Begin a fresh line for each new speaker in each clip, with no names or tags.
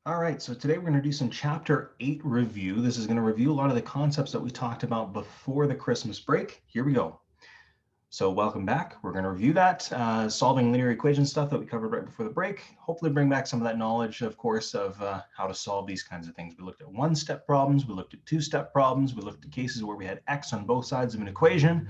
All right, so today we're going to do some Chapter 8 review. This is going to review a lot of the concepts that we talked about before the Christmas break. Here we go. So welcome back. We're going to review that, solving linear equation stuff that we covered right before the break. Hopefully bring back some of that knowledge, of course, of how to solve these kinds of things. We looked at one-step problems. We looked at two-step problems. We looked at cases where we had x on both sides of an equation.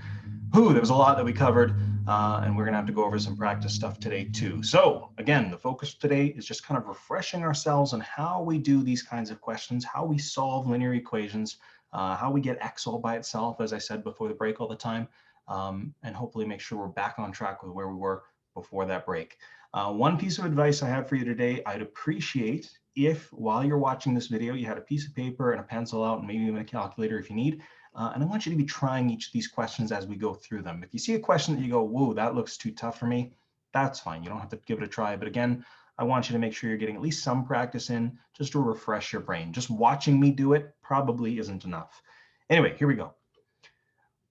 There was a lot that we covered, and we're going to have to go over some practice stuff today too. So again, the focus today is just kind of refreshing ourselves on how we do these kinds of questions, how we solve linear equations, how we get x all by itself, as I said before the break all the time. And hopefully make sure we're back on track with where we were before that break. One piece of advice I have for you today, I'd appreciate if while you're watching this video, you had a piece of paper and a pencil out and maybe even a calculator if you need. And I want you to be trying each of these questions as we go through them. If you see a question that you go, whoa, that looks too tough for me, that's fine. You don't have to give it a try. But again, I want you to make sure you're getting at least some practice in just to refresh your brain. Just watching me do it probably isn't enough. Anyway, here we go.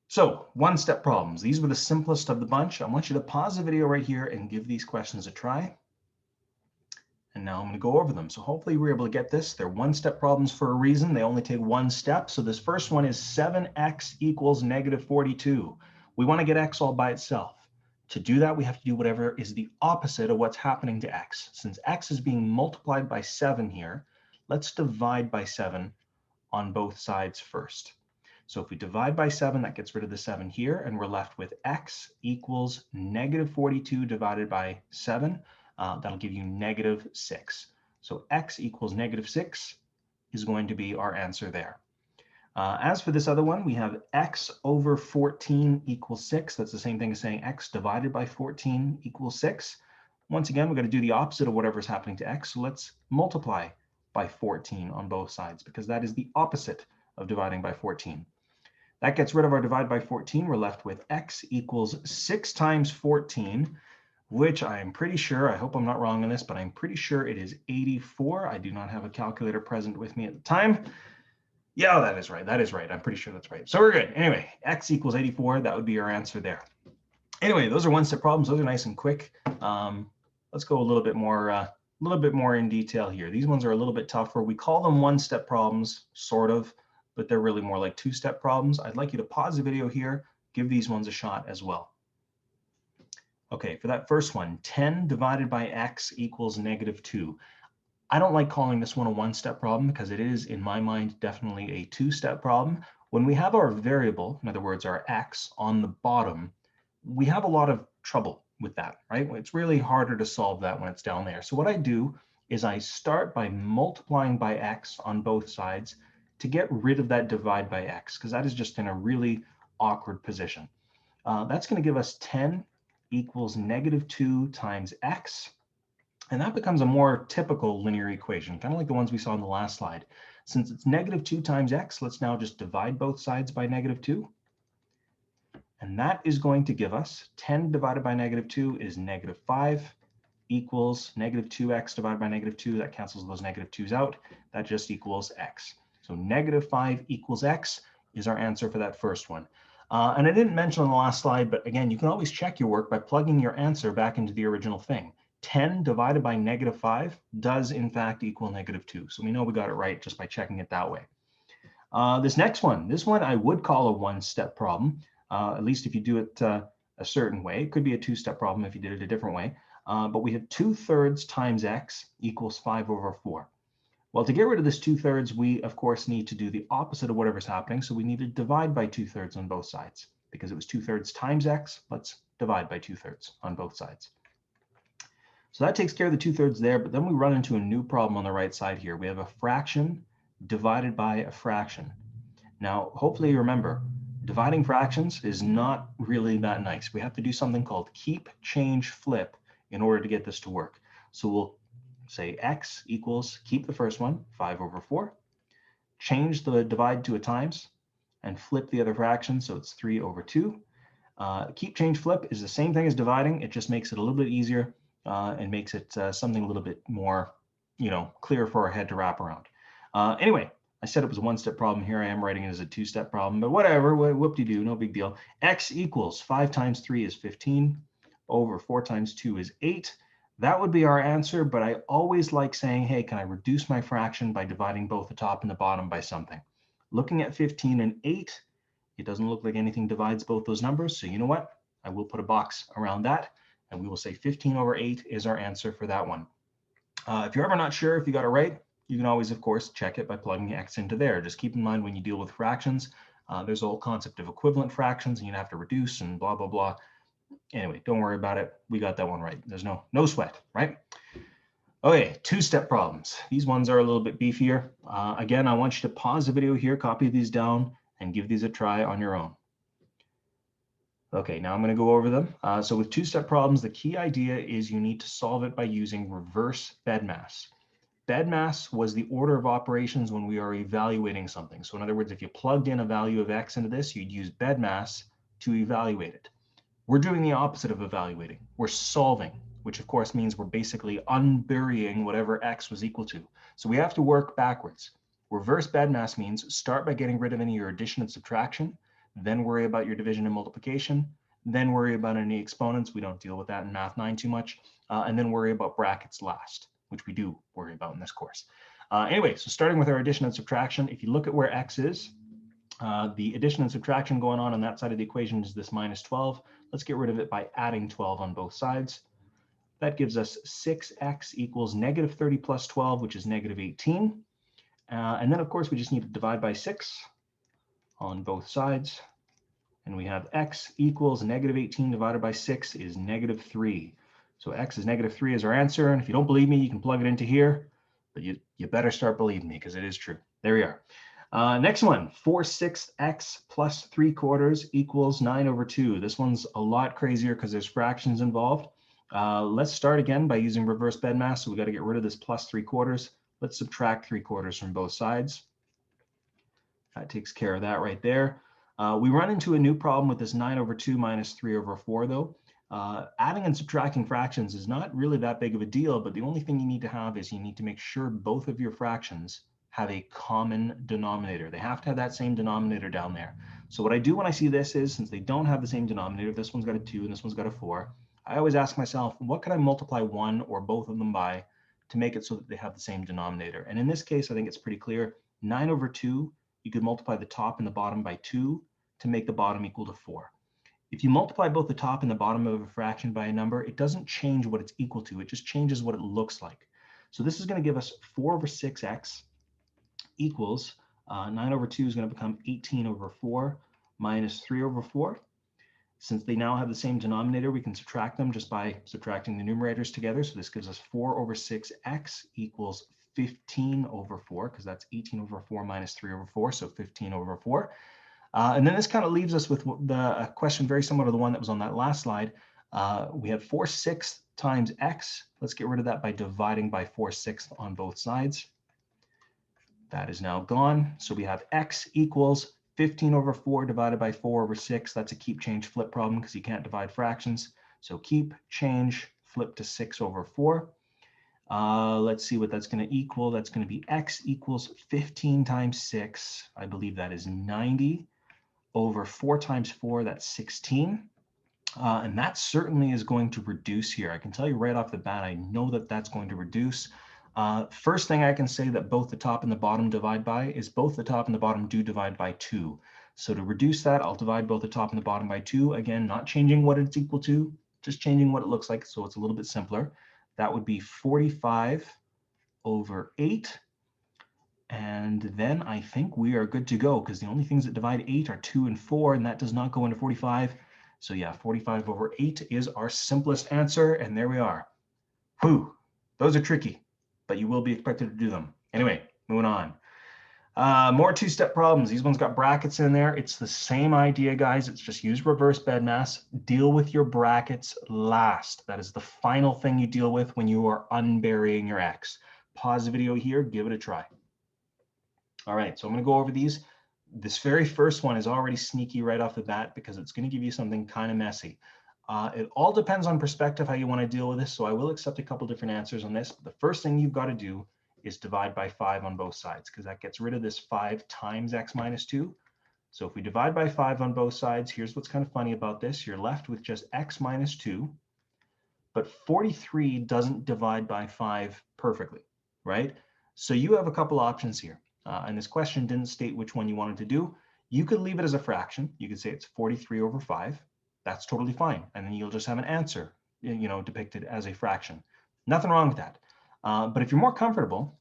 So one-step problems. These were the simplest of the bunch. I want you to pause the video right here and give these questions a try. And now I'm going to go over them. So hopefully we're able to get this. They're one-step problems for a reason. They only take one step. So this first one is 7x equals negative 42. We want to get x all by itself. To do that, we have to do whatever is the opposite of what's happening to x. Since x is being multiplied by 7 here, let's divide by 7 on both sides first. So if we divide by 7, that gets rid of the 7 here, and we're left with x equals negative 42 divided by 7. That'll give you negative 6. So x equals negative 6 is going to be our answer there. As for this other one, we have x over 14 equals 6. That's the same thing as saying x divided by 14 equals 6. Once again, we're going to do the opposite of whatever's happening to x. So let's multiply by 14 on both sides, because that is the opposite of dividing by 14. That gets rid of our divide by 14. We're left with x equals 6 times 14, which I am pretty sure, I hope I'm not wrong on this, but I'm pretty sure it is 84. I do not have a calculator present with me at the time. Yeah, that is right. That is right. I'm pretty sure that's right. So we're good. Anyway, x equals 84. That would be our answer there. Anyway, those are one-step problems. Those are nice and quick. Let's go a little bit more in detail here. These ones are a little bit tougher. We call them one-step problems, sort of, but they're really more like two-step problems. I'd like you to pause the video here, give these ones a shot as well. Okay, for that first one, 10 divided by x equals negative 2. I don't like calling this one a one-step problem because it is, in my mind, definitely a two-step problem. When we have our variable, in other words, our x on the bottom, we have a lot of trouble with that, right? It's really harder to solve that when it's down there. So what I do is I start by multiplying by x on both sides to get rid of that divide by x, because that is just in a really awkward position. That's going to give us 10 equals negative 2 times x. And that becomes a more typical linear equation, kind of like the ones we saw in the last slide. Since it's negative 2 times x, let's now just divide both sides by negative 2. And that is going to give us 10 divided by negative 2 is negative 5 equals negative 2x divided by negative 2. That cancels those negative 2's out. That just equals x. So negative 5 equals x is our answer for that first one. And I didn't mention on the last slide, but again, you can always check your work by plugging your answer back into the original thing. 10 divided by negative 5 does in fact equal negative 2. So we know we got it right just by checking it that way. This next one, I would call a one-step problem, at least if you do it a certain way. It could be a two-step problem if you did it a different way. But we have 2/3 times x equals 5 over 4. Well, to get rid of this 2/3, we, of course, need to do the opposite of whatever's happening. So we need to divide by 2/3 on both sides. Because it was 2/3 times x, let's divide by 2/3 on both sides. So that takes care of the 2/3 there, but then we run into a new problem on the right side here. We have a fraction divided by a fraction. Now, hopefully you remember, dividing fractions is not really that nice. We have to do something called keep, change, flip in order to get this to work. So we'll say x equals, keep the first one, 5 over 4, change the divide to a times, and flip the other fraction, so it's 3 over 2. Keep, change, flip is the same thing as dividing. It just makes it a little bit easier and makes it something a little bit more, clear for our head to wrap around. Anyway, I said it was a one-step problem. Here I am writing it as a two-step problem, but whatever, whoop-de-doo, no big deal. X equals 5 times 3 is 15, over 4 times 2 is 8. That would be our answer, but I always like saying, hey, can I reduce my fraction by dividing both the top and the bottom by something? Looking at 15 and 8, it doesn't look like anything divides both those numbers. So you know what? I will put a box around that, and we will say 15 over 8 is our answer for that one. If you're ever not sure if you got it right, you can always, of course, check it by plugging x into there. Just keep in mind when you deal with fractions, there's a whole concept of equivalent fractions, and you'd have to reduce and blah, blah, blah. Anyway, don't worry about it. We got that one right. There's no sweat, right? Okay, two-step problems. These ones are a little bit beefier. Again, I want you to pause the video here, copy these down, and give these a try on your own. Okay, now I'm going to go over them. So with two-step problems, the key idea is you need to solve it by using reverse BEDMAS. BEDMAS was the order of operations when we are evaluating something. So in other words, if you plugged in a value of x into this, you'd use BEDMAS to evaluate it. We're doing the opposite of evaluating. We're solving, which of course means we're basically unburying whatever x was equal to. So we have to work backwards. Reverse BEDMAS means start by getting rid of any of your addition and subtraction, then worry about your division and multiplication, then worry about any exponents. We don't deal with that in Math 9 too much, and then worry about brackets last, which we do worry about in this course. Anyway, so starting with our addition and subtraction, if you look at where x is, the addition and subtraction going on that side of the equation is this minus 12. Let's get rid of it by adding 12 on both sides. That gives us 6x equals negative 30 plus 12, which is negative 18. And then, of course, we just need to divide by 6 on both sides. And we have x equals negative 18 divided by 6 is negative 3. So x is negative 3 is our answer. And if you don't believe me, you can plug it into here. But you better start believing me because it is true. There we are. Next one, 4/6 x plus 3/4 equals 9 over 2. This one's a lot crazier because there's fractions involved. Let's start again by using reverse BEDMAS. So we got to get rid of this plus 3/4. Let's subtract 3/4 from both sides. That takes care of that right there. We run into a new problem with this 9 over 2 minus 3 over 4, though. Adding and subtracting fractions is not really that big of a deal, but the only thing you need to have is you need to make sure both of your fractions have a common denominator. They have to have that same denominator down there. So what I do when I see this is, since they don't have the same denominator, this one's got a 2 and this one's got a 4, I always ask myself, what can I multiply one or both of them by to make it so that they have the same denominator? And in this case, I think it's pretty clear. 9 over 2, you could multiply the top and the bottom by 2 to make the bottom equal to 4. If you multiply both the top and the bottom of a fraction by a number, it doesn't change what it's equal to. It just changes what it looks like. So this is going to give us 4 over 6x equals 9 over 2 is going to become 18 over 4 minus 3 over 4. Since they now have the same denominator, we can subtract them just by subtracting the numerators together. So this gives us 4 over 6x equals 15 over 4, because that's 18 over 4 minus 3 over 4, so 15 over 4. And then this kind of leaves us with a question very similar to the one that was on that last slide. We have 4/6 times x. Let's get rid of that by dividing by 4/6 on both sides. That is now gone. So we have x equals 15 over 4 divided by 4 over 6. That's a keep, change, flip problem because you can't divide fractions. So keep, change, flip to 6 over 4. Let's see what that's going to equal. That's going to be x equals 15 times 6. I believe that is 90 over 4 times 4. That's 16. And that certainly is going to reduce here. I can tell you right off the bat, I know that that's going to reduce. First thing I can say that both the top and the bottom divide by is both the top and the bottom do divide by 2. So to reduce that, I'll divide both the top and the bottom by 2. Again, not changing what it's equal to, just changing what it looks like. So it's a little bit simpler. That would be 45 over 8. And then I think we are good to go because the only things that divide 8 are 2 and 4, and that does not go into 45. So yeah, 45 over 8 is our simplest answer. And there we are. Whew, those are tricky, but you will be expected to do them. Anyway, moving on. More two-step problems. These ones got brackets in there. It's the same idea, guys. It's just use reverse BEDMAS. Deal with your brackets last. That is the final thing you deal with when you are unburying your x. Pause the video here, give it a try. All right, so I'm going to go over these. This very first one is already sneaky right off the bat because it's going to give you something kind of messy. It all depends on perspective, how you want to deal with this. So I will accept a couple different answers on this. But the first thing you've got to do is divide by 5 on both sides because that gets rid of this 5 times x minus 2. So if we divide by 5 on both sides, here's what's kind of funny about this. You're left with just x minus 2 but 43 doesn't divide by 5 perfectly, right? So you have a couple options here. And this question didn't state which one you wanted to do. You could leave it as a fraction. You could say it's 43 over 5. That's totally fine. And then you'll just have an answer, depicted as a fraction. Nothing wrong with that. But if you're more comfortable,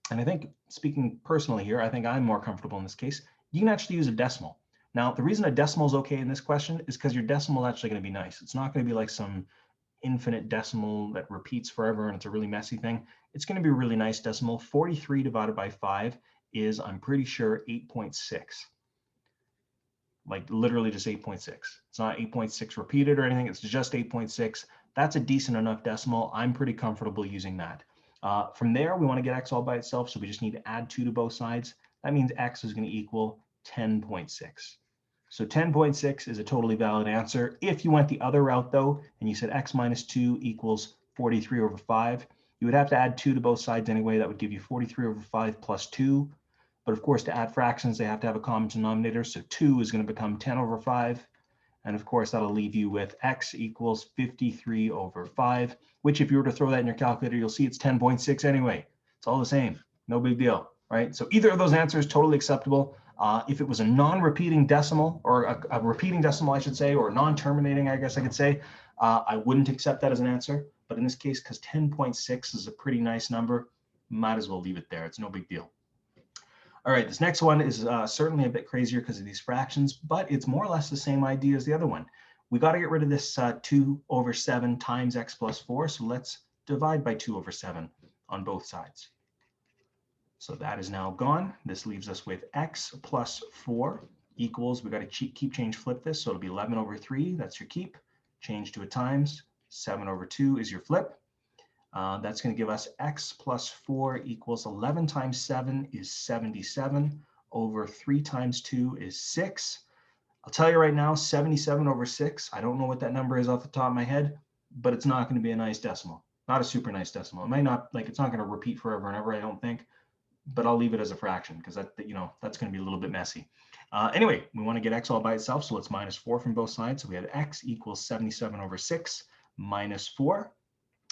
and I think speaking personally here, I think I'm more comfortable in this case, you can actually use a decimal. Now, the reason a decimal is okay in this question is because your decimal is actually going to be nice. It's not going to be like some infinite decimal that repeats forever and it's a really messy thing. It's going to be a really nice decimal. 43 divided by 5 is, I'm pretty sure, 8.6. Like literally just 8.6. It's not 8.6 repeated or anything. It's just 8.6. That's a decent enough decimal. I'm pretty comfortable using that. From there, we want to get x all by itself, so we just need to add 2 to both sides. That means x is going to equal 10.6. So 10.6 is a totally valid answer. If you went the other route, though, and you said x minus 2 equals 43 over 5, you would have to add 2 to both sides anyway. That would give you 43 over 5 plus 2. But of course, to add fractions, they have to have a common denominator. So 2 is going to become 10 over 5. And of course, that'll leave you with x equals 53 over 5, which if you were to throw that in your calculator, you'll see it's 10.6 anyway. It's all the same. No big deal, right? So either of those answers totally acceptable. If it was a non-repeating decimal, or a repeating decimal, I should say, or non-terminating, I guess I could say, I wouldn't accept that as an answer. But in this case, because 10.6 is a pretty nice number, might as well leave it there. It's no big deal. All right, this next one is certainly a bit crazier because of these fractions, but it's more or less the same idea as the other one. We got to get rid of this 2 over 7 times x plus 4, so let's divide by 2 over 7 on both sides. So that is now gone. This leaves us with x plus 4 equals, we got to keep, change, flip this, so it'll be 11 over 3, that's your keep. Change to a times, 7 over 2 is your flip. That's going to give us x plus 4 equals 11 times 7 is 77 over 3 times 2 is 6. I'll tell you right now, 77 over 6, I don't know what that number is off the top of my head, but it's not going to be a nice decimal. Not a super nice decimal. It might not, it's not going to repeat forever and ever, I don't think, but I'll leave it as a fraction because that, that's going to be a little bit messy. Anyway, we want to get x all by itself, so let's minus 4 from both sides. So we have x equals 77 over 6 minus 4.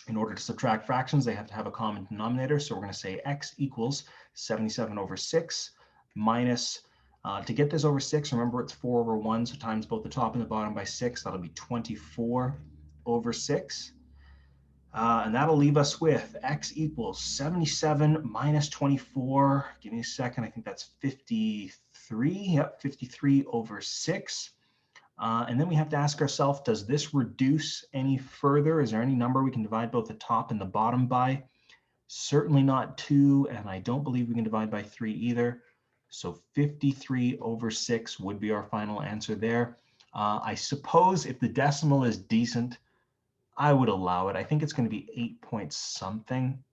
In order to subtract fractions, they have to have a common denominator. So we're going to say x equals 77 over 6 minus, to get this over 6, remember it's 4 over 1, so times both the top and the bottom by 6. That'll be 24 over 6. And that'll leave us with x equals 77 minus 24. Give me a second. I think that's 53. Yep, 53 over 6. And then we have to ask ourselves, does this reduce any further? Is there any number we can divide both the top and the bottom by? Certainly not 2, and I don't believe we can divide by 3 either. So 53 over 6 would be our final answer there. I suppose if the decimal is decent, I would allow it. I think it's going to be 8 point something.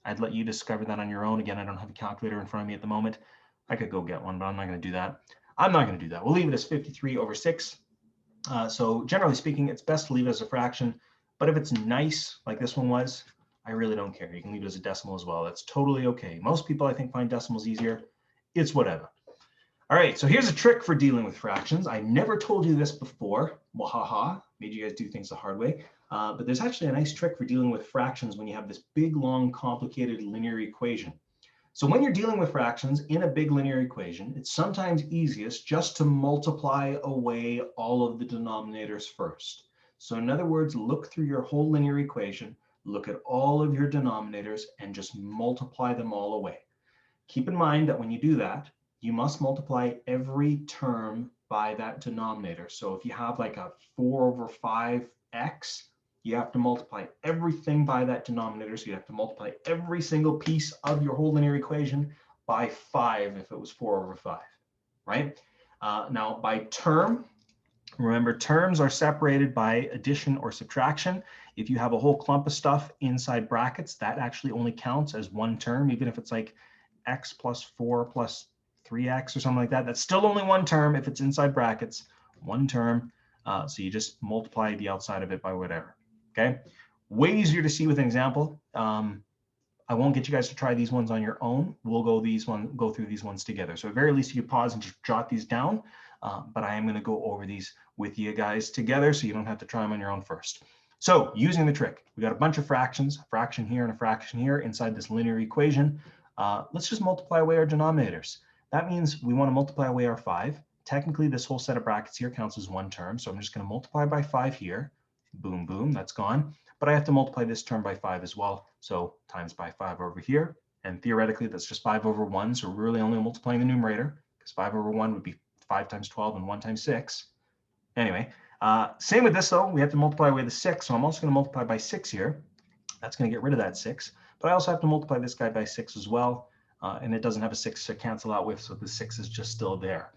I'd let you discover that on your own. Again, I don't have a calculator in front of me at the moment. I could go get one, but I'm not going to do that. I'm not going to do that. We'll leave it as 53 over 6. So generally speaking, it's best to leave it as a fraction, but if it's nice, like this one was, I really don't care. You can leave it as a decimal as well. That's totally okay. Most people, I think, find decimals easier. It's whatever. All right, so here's a trick for dealing with fractions. I never told you this before. Well, haha, made you guys do things the hard way. But there's actually a nice trick for dealing with fractions when you have this big, long, complicated linear equation. So when you're dealing with fractions in a big linear equation, it's sometimes easiest just to multiply away all of the denominators first. So in other words, look through your whole linear equation, look at all of your denominators, and just multiply them all away. Keep in mind that when you do that, you must multiply every term by that denominator. So if you have like a 4 over 5x, you have to multiply everything by that denominator. So you have to multiply every single piece of your whole linear equation by 5 if it was 4 over 5, right? Now by term, remember terms are separated by addition or subtraction. If you have a whole clump of stuff inside brackets, that actually only counts as one term, even if it's like x plus 4 plus 3x or something like that. That's still only one term if it's inside brackets, one term. So you just multiply the outside of it by whatever. Okay, way easier to see with an example. I won't get you guys to try these ones on your own. We'll go through these ones together. So at very least you can pause and just jot these down. But I am going to go over these with you guys together so you don't have to try them on your own first. So using the trick, we got a bunch of fractions, a fraction here and a fraction here inside this linear equation. Let's just multiply away our denominators. That means we want to multiply away our 5. Technically, this whole set of brackets here counts as one term. So I'm just going to multiply by 5 here. Boom, boom, that's gone. But I have to multiply this term by 5 as well. So times by 5 over here. And theoretically, that's just 5 over 1. So we're really only multiplying the numerator, because 5 over 1 would be 5 times 12 and 1 times 6. Anyway, same with this though. We have to multiply away the 6. So I'm also going to multiply by 6 here. That's going to get rid of that 6. But I also have to multiply this guy by 6 as well. And it doesn't have a 6 to cancel out with, so the 6 is just still there.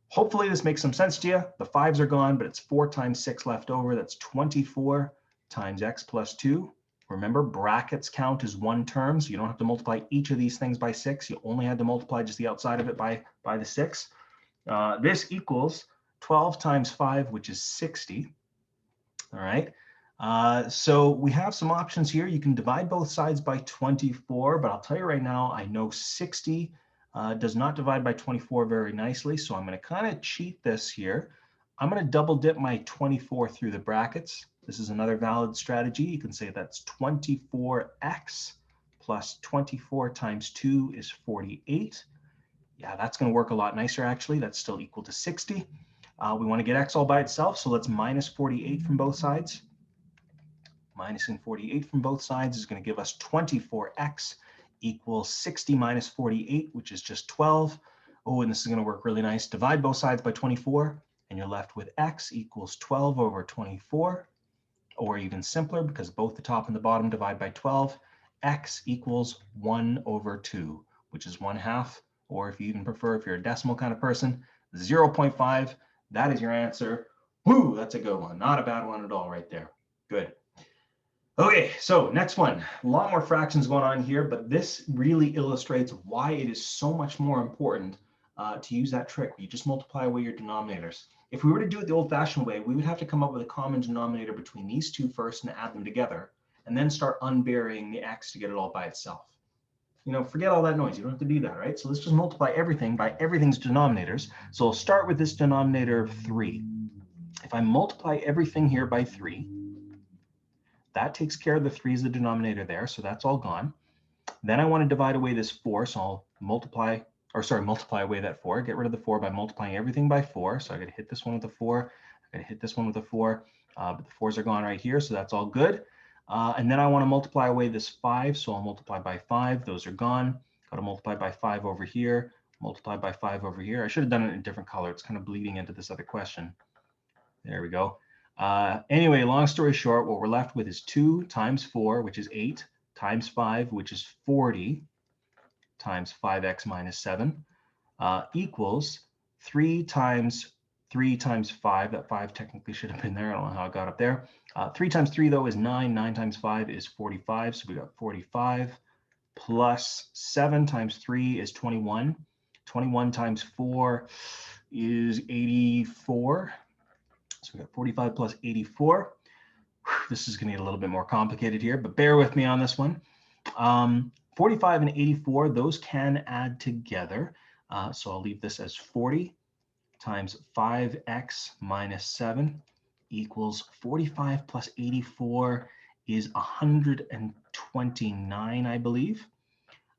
Hopefully this makes some sense to you. The 5s are gone, but it's 4 times 6 left over. That's 24 times x plus 2. Remember, brackets count as one term, so you don't have to multiply each of these things by 6. You only had to multiply just the outside of it by the 6. This equals 12 times 5, which is 60. All right. So we have some options here. You can divide both sides by 24, but I'll tell you right now, I know 60 does not divide by 24 very nicely. So I'm going to kind of cheat this here. I'm going to double dip my 24 through the brackets. This is another valid strategy. You can say that's 24x plus 24 times 2 is 48. Yeah, that's going to work a lot nicer, actually. That's still equal to 60. We want to get x all by itself, so let's minus 48 from both sides. Minusing 48 from both sides is going to give us 24x equals 60 minus 48, which is just 12. Oh, and this is going to work really nice. Divide both sides by 24, and you're left with x equals 12 over 24. Or even simpler, because both the top and the bottom divide by 12, x equals 1 over 2, which is 1/2. Or if you even prefer, if you're a decimal kind of person, 0.5. That is your answer. Woo, that's a good one. Not a bad one at all right there. Good. Okay, so next one. A lot more fractions going on here, but this really illustrates why it is so much more important to use that trick. You just multiply away your denominators. If we were to do it the old-fashioned way, we would have to come up with a common denominator between these two first and add them together, and then start unburying the x to get it all by itself. You know, forget all that noise. You don't have to do that, right? So let's just multiply everything by everything's denominators. So I'll start with this denominator of 3. If I multiply everything here by 3, that takes care of the 3 as the denominator there, so that's all gone. Then I want to divide away this 4, so I'll multiply away that 4, get rid of the 4 by multiplying everything by 4. So I got to hit this one with a 4, I got to hit this one with a 4, but the 4s are gone right here, so that's all good. And then I want to multiply away this 5, so I'll multiply by 5. Those are gone. Got to multiply by 5 over here, multiply by 5 over here. I should have done it in a different color. It's kind of bleeding into this other question. There we go. Anyway, long story short, what we're left with is 2 times 4, which is 8, times 5, which is 40, times 5x minus 7, equals 3 times 5. That 5 technically should have been there. I don't know how it got up there. 3 times 3, though, is 9. 9 times 5 is 45. So we got 45 plus 7 times 3 is 21. 21 times 4 is 84. So we got 45 plus 84. This is going to get a little bit more complicated here, but bear with me on this one. 45 and 84, those can add together. So I'll leave this as 40 times 5x minus 7 equals 45 plus 84 is 129, I believe.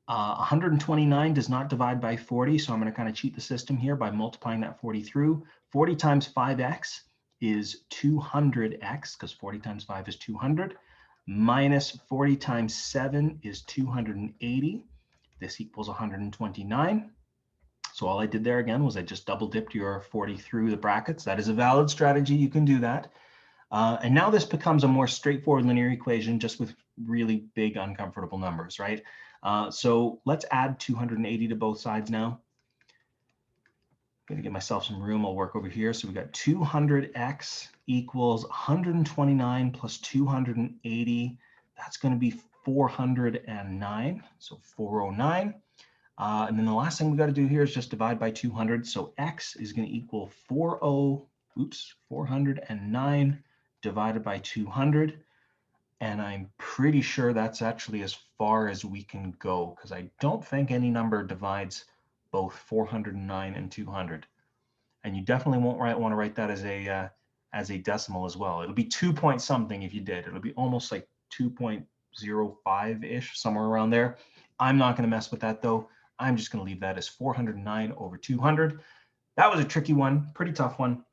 129 does not divide by 40, so I'm going to kind of cheat the system here by multiplying that 40 through. 40 times 5x is 200x, because 40 times 5 is 200, minus 40 times 7 is 280. This equals 129. So all I did there again was I just double dipped your 40 through the brackets. That is a valid strategy. You can do that. And now this becomes a more straightforward linear equation just with really big uncomfortable numbers, right? So let's add 280 to both sides now. I'm going to get myself some room. I'll work over here. So we got 200x equals 129 plus 280. That's going to be 409. So 409. And then the last thing we got to do here is just divide by 200. So x is going to equal 409 divided by 200. And I'm pretty sure that's actually as far as we can go, because I don't think any number divides both 409 and 200. And you definitely won't want to write that as as a decimal as well. It'll be 2 point something if you did. It'll be almost like 2.05-ish, somewhere around there. I'm not going to mess with that though. I'm just going to leave that as 409 over 200. That was a tricky one, pretty tough one,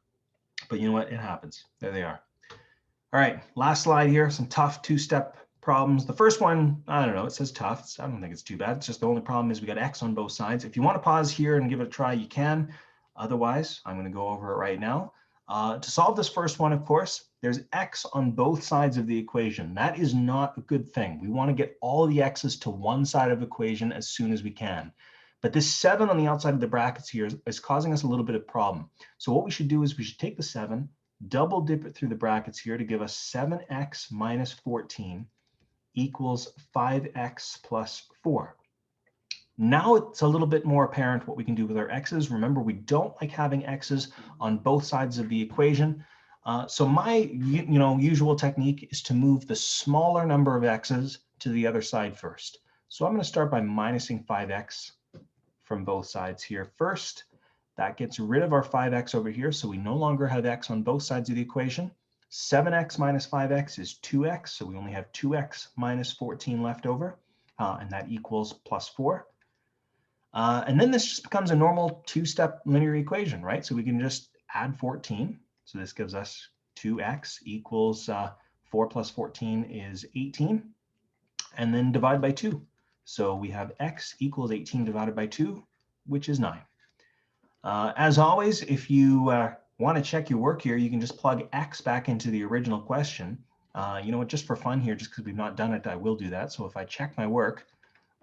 but you know what? It happens. There they are. All right, last slide here, some tough two-step problems. The first one, I don't know, it says tough. I don't think it's too bad. It's just the only problem is we got X on both sides. If you want to pause here and give it a try, you can. Otherwise, I'm going to go over it right now. To solve this first one, of course, there's X on both sides of the equation. That is not a good thing. We want to get all the X's to one side of the equation as soon as we can. But this 7 on the outside of the brackets here is causing us a little bit of problem. So what we should do is we should take the 7, double dip it through the brackets here to give us 7x minus 14 equals 5x plus 4. Now it's a little bit more apparent what we can do with our x's. Remember, we don't like having x's on both sides of the equation. So my usual technique is to move the smaller number of x's to the other side first. So I'm going to start by minusing 5x from both sides here first. That gets rid of our 5x over here, so we no longer have x on both sides of the equation. 7x minus 5x is 2x, so we only have 2x minus 14 left over, and that equals plus 4. And then this just becomes a normal two-step linear equation, right? So we can just add 14. So this gives us 2x equals 4 plus 14 is 18, and then divide by 2. So we have x equals 18 divided by 2, which is 9. As always, if you want to check your work here, you can just plug x back into the original question. You know what, just for fun here, just because we've not done it, I will do that. So if I check my work,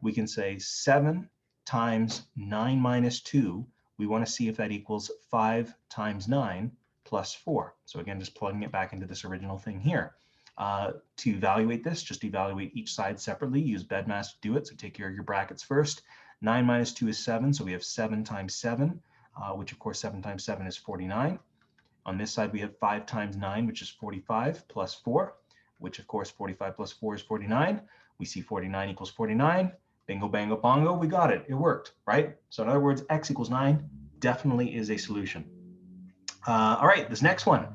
we can say 7 times 9 minus 2. We want to see if that equals 5 times 9 plus 4. So again, just plugging it back into this original thing here. To evaluate this, just evaluate each side separately. Use BEDMAS to do it. So take care of your brackets first. 9 minus 2 is 7, so we have 7 times 7. Which of course 7 times 7 is 49. On this side we have 5 times 9, which is 45, plus 4, which of course 45 plus 4 is 49. We see 49 equals 49. Bingo, bango, bongo, we got it. It worked, right? So in other words, x equals 9 definitely is a solution. All right, this next one.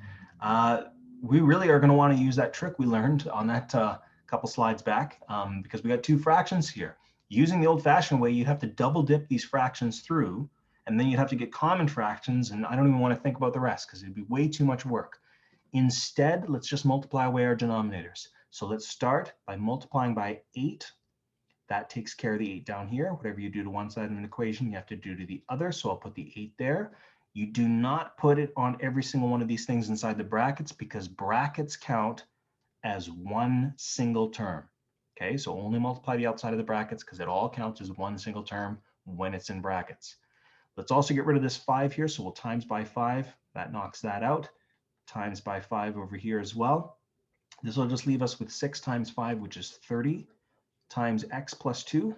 We really are going to want to use that trick we learned on that couple slides back because we got two fractions here. Using the old-fashioned way, you'd have to double dip these fractions through, and then you'd have to get common fractions, and I don't even want to think about the rest because it'd be way too much work. Instead, let's just multiply away our denominators. So let's start by multiplying by 8. That takes care of the 8 down here. Whatever you do to one side of an equation, you have to do to the other. So I'll put the 8 there. You do not put it on every single one of these things inside the brackets because brackets count as one single term. Okay, so only multiply the outside of the brackets because it all counts as one single term when it's in brackets. Let's also get rid of this 5 here, so we'll times by 5. That knocks that out. Times by 5 over here as well. This will just leave us with 6 times 5, which is 30, times x plus 2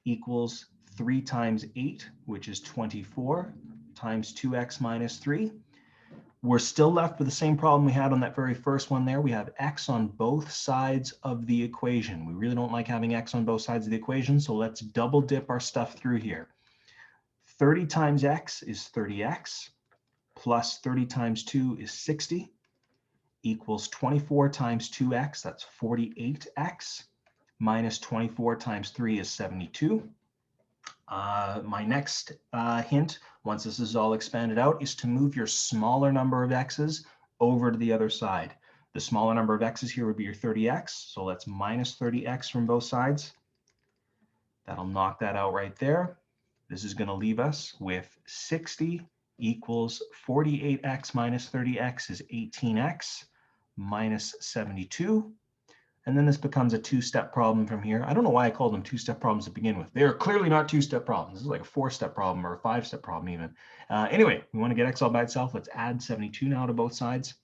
equals 3 times 8, which is 24, times 2x minus 3. We're still left with the same problem we had on that very first one there. We have x on both sides of the equation. We really don't like having x on both sides of the equation, so let's double dip our stuff through here. 30 times x is 30x, plus 30 times 2 is 60, equals 24 times 2x, that's 48x, minus 24 times 3 is 72. My next hint, once this is all expanded out, is to move your smaller number of x's over to the other side. The smaller number of x's here would be your 30x, so let's minus 30x from both sides. That'll knock that out right there. This is going to leave us with 60 equals 48x minus 30x is 18x minus 72. And then this becomes a two-step problem from here. I don't know why I called them two-step problems to begin with. They are clearly not two-step problems. This is like a 4-step problem or a 5-step problem even. Anyway, we want to get x all by itself. Let's add 72 now to both sides.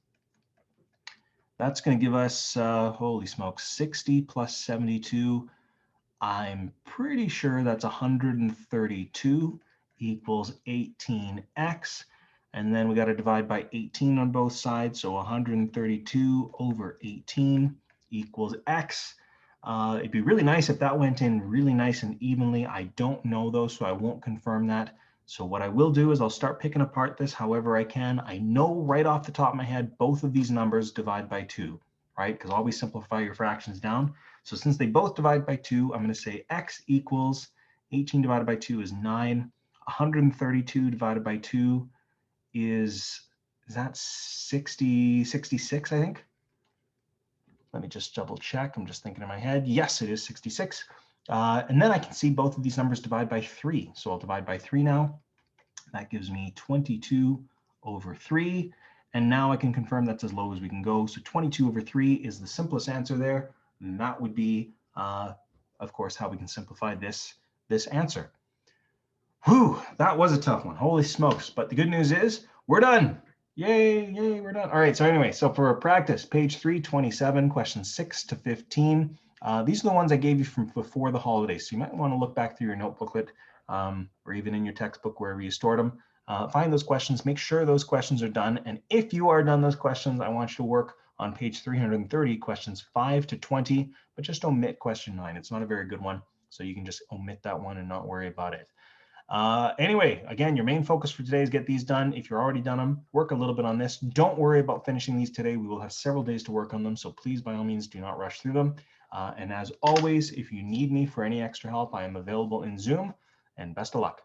That's going to give us, holy smokes, 60 plus 72. I'm pretty sure that's 132 equals 18x. And then we got to divide by 18 on both sides. So 132 over 18 equals x. It'd be really nice if that went in really nice and evenly. I don't know though, so I won't confirm that. So what I will do is I'll start picking apart this however I can. I know right off the top of my head, both of these numbers divide by 2, right? Because always simplify your fractions down. So since they both divide by 2, I'm going to say x equals 18 divided by 2 is 9. 132 divided by 2 is that 66, I think? Let me just double check. I'm just thinking in my head. Yes, it is 66. And then I can see both of these numbers divide by 3. So I'll divide by 3 now. That gives me 22 over 3. And now I can confirm that's as low as we can go. So 22 over 3 is the simplest answer there. And that would be, of course, how we can simplify this answer. Whew, that was a tough one. Holy smokes. But the good news is we're done. Yay, yay, we're done. All right, so anyway, so for practice, page 327, questions 6 to 15. These are the ones I gave you from before the holidays. So you might want to look back through your notebooklet or even in your textbook, wherever you stored them. Find those questions, make sure those questions are done. And if you are done those questions, I want you to work on page 330, questions 5 to 20, but just omit question 9. It's not a very good one. So you can just omit that one and not worry about it. Anyway, again, your main focus for today is get these done. If you're already done them, work a little bit on this. Don't worry about finishing these today. We will have several days to work on them. So please, by all means, do not rush through them. And as always, if you need me for any extra help, I am available in Zoom, and best of luck.